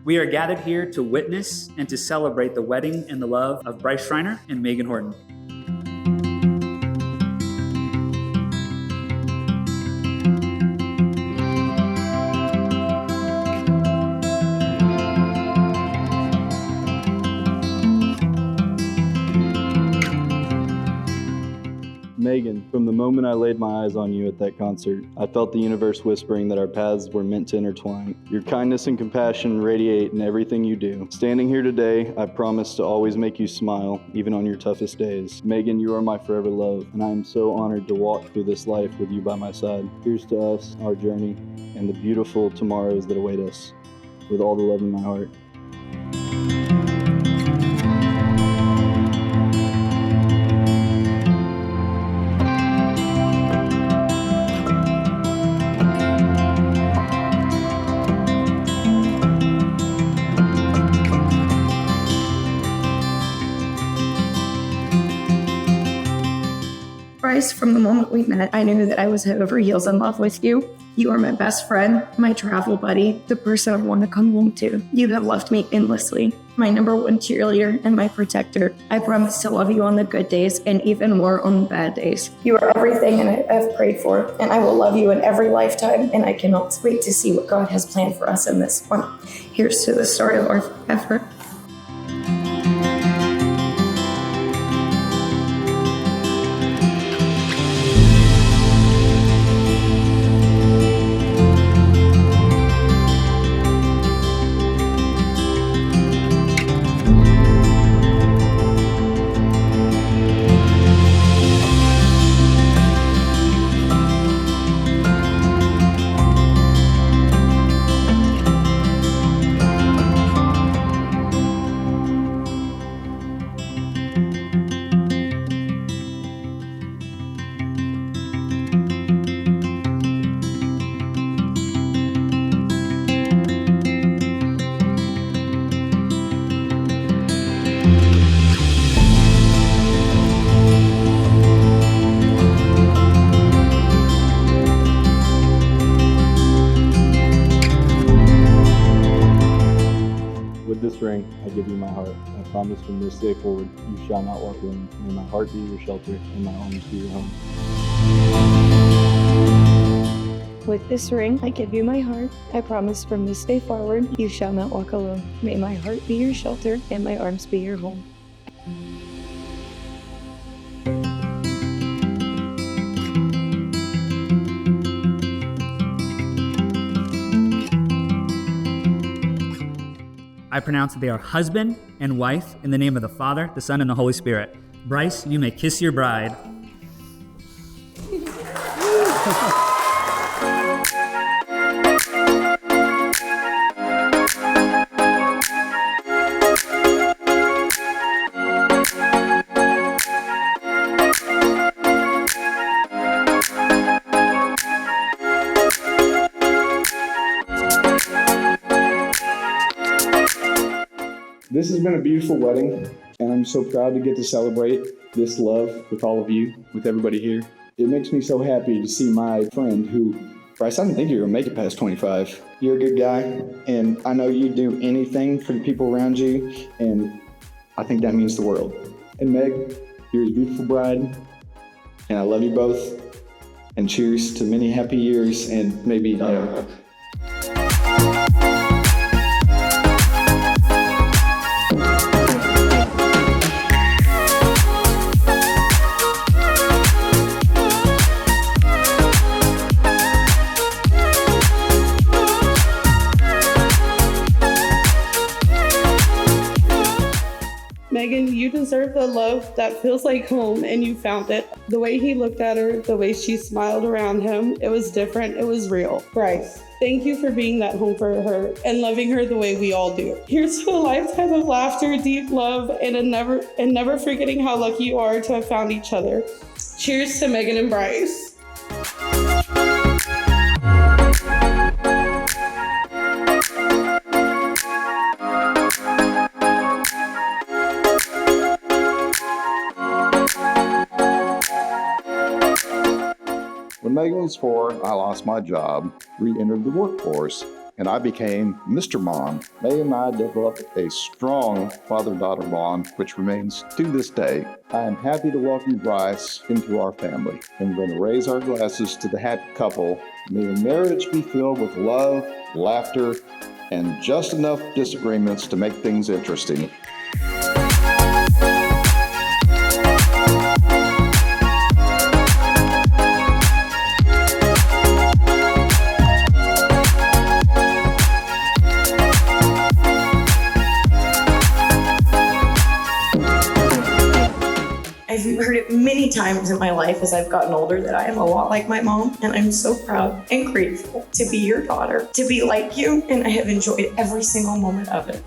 We are gathered here to witness and to celebrate the wedding and the love of Brice Schreiner and Megan Horton. Megan, from the moment I laid my eyes on you at that concert, I felt the universe whispering that our paths were meant to intertwine. Your kindness and compassion radiate in everything you do. Standing here today, I promise to always make you smile, even on your toughest days. Megan, you are my forever love, and I am so honored to walk through this life with you by my side. Here's to us, our journey, and the beautiful tomorrows that await us. With all the love in my heart. Brice, from the moment we met, I knew that I was head over heels in love with you. You are my best friend, my travel buddy, the person I want to come home to. You have loved me endlessly, my number one cheerleader and my protector. I promise to love you on the good days and even more on the bad days. You are everything and I've prayed for, and I will love you in every lifetime, and I cannot wait to see what God has planned for us in this one. Here's to the start of our forever. With this ring, I give you my heart. I promise from this day forward, you shall not walk alone. May my heart be your shelter, and my arms be your home. With this ring, I give you my heart. I promise from this day forward, you shall not walk alone. May my heart be your shelter, and my arms be your home. I pronounce that they are husband and wife in the name of the Father, the Son, and the Holy Spirit. Brice, you may kiss your bride. This has been a beautiful wedding, and I'm so proud to get to celebrate this love with all of you, with everybody here. It makes me so happy to see my friend who, Brice, I didn't think you were going to make it past 25. You're a good guy, and I know you'd do anything for the people around you, and I think that means the world. And Meg, you're a beautiful bride, and I love you both, and cheers to many happy years, and maybe, Megan, you deserve the love that feels like home, and you found it. The way he looked at her, the way she smiled around him, it was different, it was real. Brice, thank you for being that home for her and loving her the way we all do. Here's to a lifetime of laughter, deep love, and never forgetting how lucky you are to have found each other. Cheers to Megan and Brice. When Megan was 4, I lost my job, re-entered the workforce, and I became Mr. Mom. May and I developed a strong father-daughter bond, which remains to this day. I am happy to welcome Brice into our family. I'm going to raise our glasses to the happy couple. May your marriage be filled with love, laughter, and just enough disagreements to make things interesting. I've heard it many times in my life as I've gotten older that I am a lot like my mom, and I'm so proud and grateful to be your daughter, to be like you, and I have enjoyed every single moment of it.